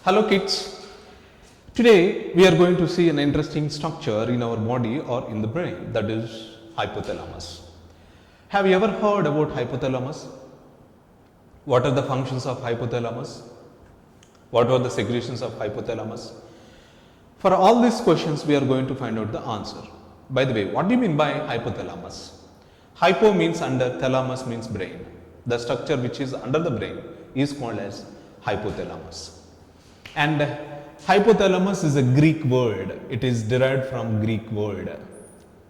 Hello kids, today we are going to see an interesting structure in our body or in the brain, that is hypothalamus. Have you ever heard about hypothalamus? What are the functions of hypothalamus? What are the secretions of hypothalamus? For all these questions we are going to find out the answer. By the way, what do you mean by hypothalamus? Hypo means under, thalamus means brain. The structure which is under the brain is called as hypothalamus. And hypothalamus is a Greek word. It is derived from Greek word,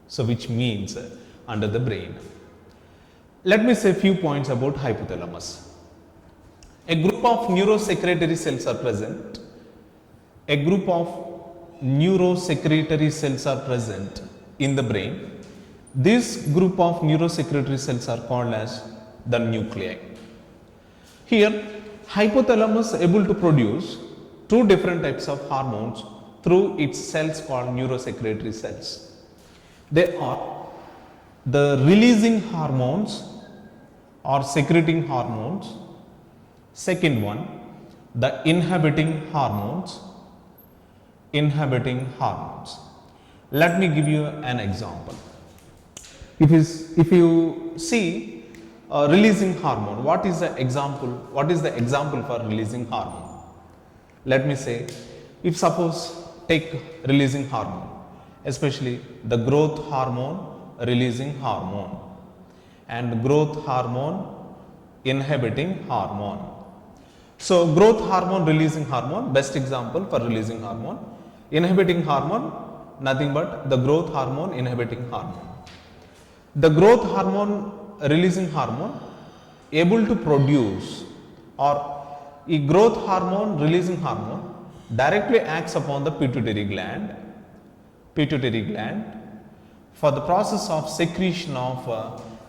so which means under the brain. Let me say a few points about hypothalamus. A group of neurosecretory cells are present. A group of neurosecretory cells are present in the brain. This group of neurosecretory cells are called as the nuclei. Here, hypothalamus is able to produce two different types of hormones through its cells called neurosecretory cells. They are the releasing hormones or secreting hormones. Second one, the inhibiting hormones. Let me give you an example. If you see releasing hormone, what is the example? What is the example for releasing hormone? Let me say, if suppose take releasing hormone, especially the growth hormone releasing hormone and growth hormone inhibiting hormone. So growth hormone releasing hormone, best example for releasing hormone. Inhibiting hormone, nothing but the growth hormone inhibiting hormone. The growth hormone releasing hormone able to produce, or a growth hormone releasing hormone directly acts upon the pituitary gland for the process of secretion of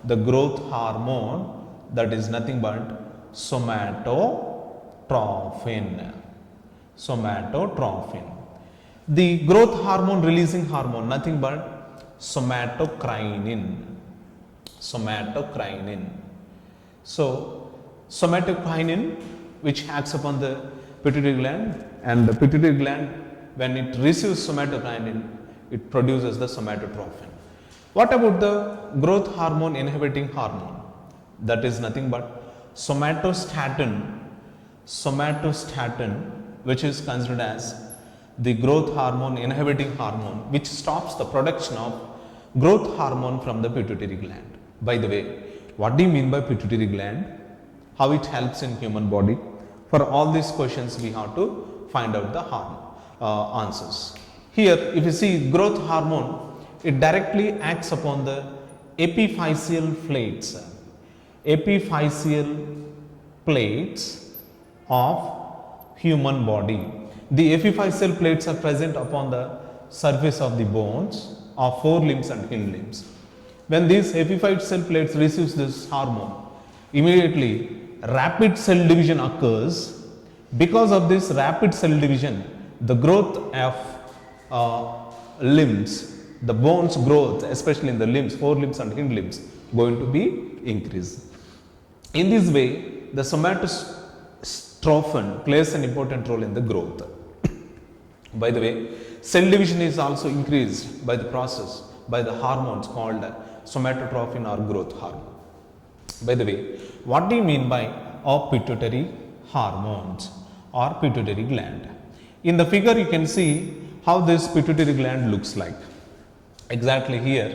the growth hormone, that is nothing but somatotrophin. The growth hormone releasing hormone, nothing but somatokinin. So somatokinin, which acts upon the pituitary gland, and the pituitary gland, when it receives somatokinin, it produces the somatotrophin. What about the growth hormone inhibiting hormone? That is nothing but somatostatin, which is considered as the growth hormone inhibiting hormone, which stops the production of growth hormone from the pituitary gland. By the way, what do you mean by pituitary gland? How it helps in human body? For all these questions we have to find out the answers. Here, if you see growth hormone, it directly acts upon the epiphyseal plates of human body. The epiphyseal plates are present upon the surface of the bones of forelimbs and hind limbs. When these epiphyseal plates receives this hormone, immediately rapid cell division occurs. Because of this rapid cell division, the growth of limbs, the bones growth, especially in the limbs, forelimbs and hind limbs, going to be increased. In this way, the somatotrophin plays an important role in the growth. By the way, cell division is also increased by the process, by the hormones called somatotrophin or growth hormone. By the way, what do you mean by pituitary hormones or pituitary gland? In the figure you can see how this pituitary gland looks like. Exactly here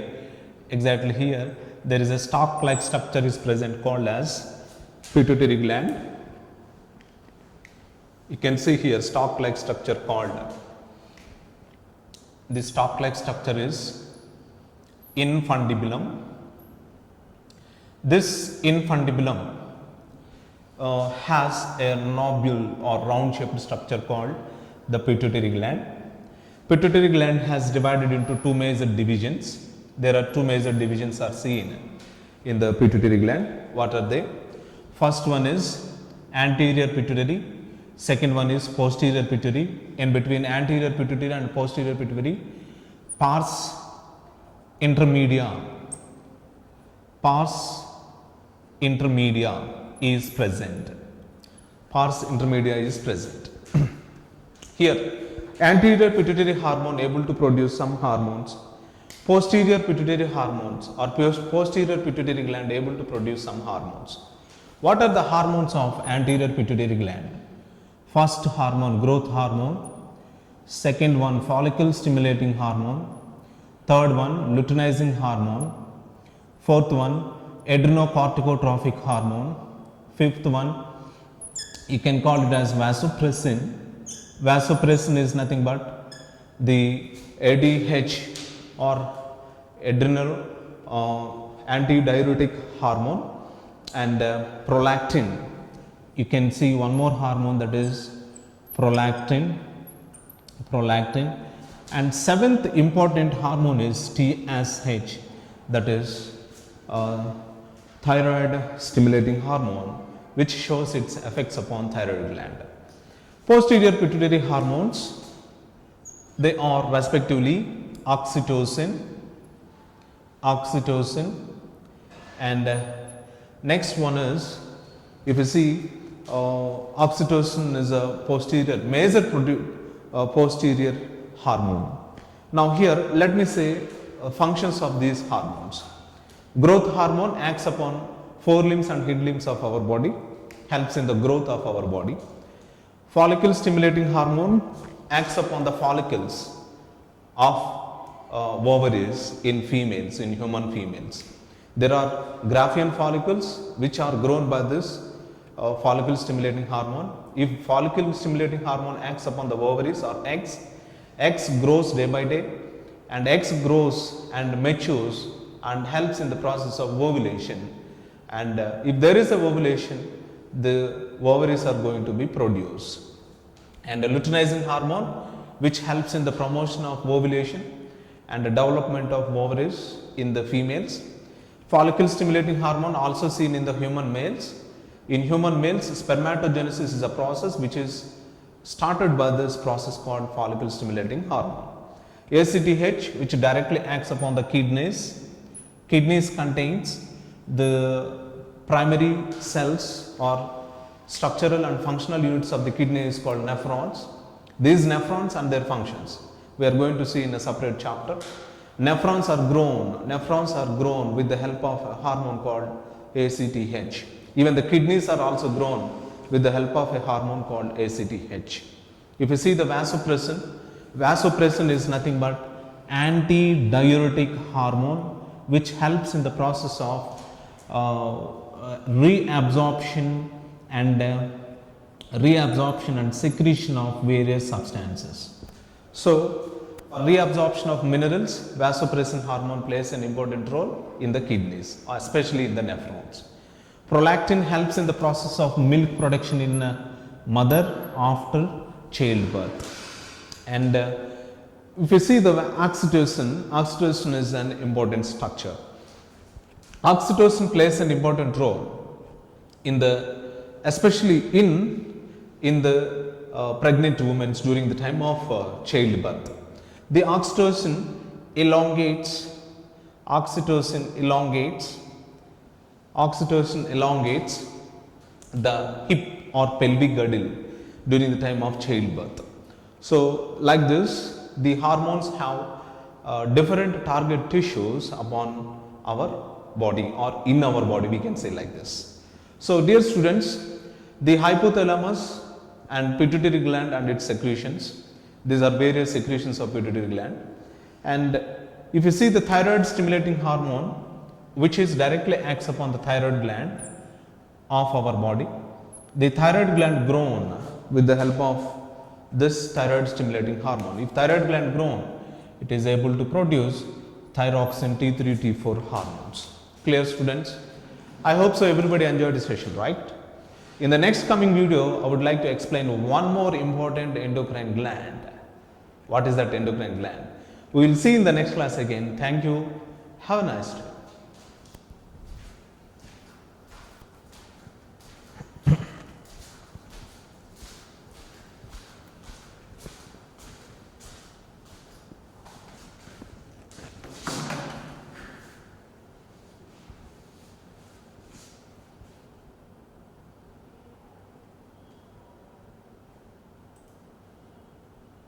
there is a stalk like structure is present called as pituitary gland. You can see here stalk like structure called, this stalk like structure is infundibulum. This infundibulum has a nobule or round shaped structure called the pituitary gland. Pituitary gland has divided into two major divisions. There are two major divisions are seen in the pituitary gland. What are they? First one is anterior pituitary, second one is posterior pituitary. In between anterior pituitary and posterior pituitary, pars intermedia is present. Pars intermedia is present. Here, anterior pituitary hormone able to produce some hormones, posterior pituitary hormones or posterior pituitary gland able to produce some hormones. What are the hormones of anterior pituitary gland? First hormone, growth hormone. Second one, follicle stimulating hormone. Third one, luteinizing hormone. Fourth one, adrenocorticotrophic hormone. Fifth one, you can call it as vasopressin. Vasopressin is nothing but the ADH or adrenal antidiuretic hormone, and prolactin. You can see one more hormone, that is prolactin. And seventh important hormone is TSH, that is thyroid stimulating hormone, which shows its effects upon thyroid gland. Posterior pituitary hormones, they are respectively oxytocin, and next one is, if you see, oxytocin is a major posterior hormone. Now here let me say functions of these hormones. Growth hormone acts upon forelimbs and hindlimbs of our body, helps in the growth of our body. Follicle stimulating hormone acts upon the follicles of ovaries in females, in human females. There are Graafian follicles which are grown by this follicle stimulating hormone. If follicle stimulating hormone acts upon the ovaries or eggs, eggs grows day by day, and eggs grows and matures and helps in the process of ovulation. And if there is a ovulation, the ovaries are going to be produced. And the luteinizing hormone, which helps in the promotion of ovulation and the development of ovaries in the females. Follicle stimulating hormone also seen in the human males. In human males, spermatogenesis is a process which is started by this process called follicle stimulating hormone. ACTH, which directly acts upon the kidneys. Kidneys contains the primary cells or structural and functional units of the kidney is called nephrons. These nephrons and their functions we are going to see in a separate chapter. Nephrons are grown with the help of a hormone called ACTH. Even the kidneys are also grown with the help of a hormone called ACTH. If you see the vasopressin is nothing but antidiuretic hormone which helps in the process of reabsorption and secretion of various substances. So, reabsorption of minerals, vasopressin hormone plays an important role in the kidneys, especially in the nephrons. Prolactin helps in the process of milk production in mother after childbirth. And if you see the oxytocin is an important structure. Oxytocin plays an important role in especially in the pregnant women during the time of childbirth. The oxytocin elongates the hip or pelvic girdle during the time of childbirth. So, like this, the hormones have different target tissues upon our body or in our body, we can say like this. So, dear students, the hypothalamus and pituitary gland and its secretions, these are various secretions of pituitary gland. And if you see the thyroid stimulating hormone, which is directly acts upon the thyroid gland of our body, the thyroid gland grown with the help of this thyroid stimulating hormone. If thyroid gland grown, it is able to produce thyroxine, T3, T4 hormones. Clear, students? I hope so everybody enjoyed this session, right? In the next coming video, I would like to explain one more important endocrine gland. What is that endocrine gland? We will see in the next class again. Thank you. Have a nice day.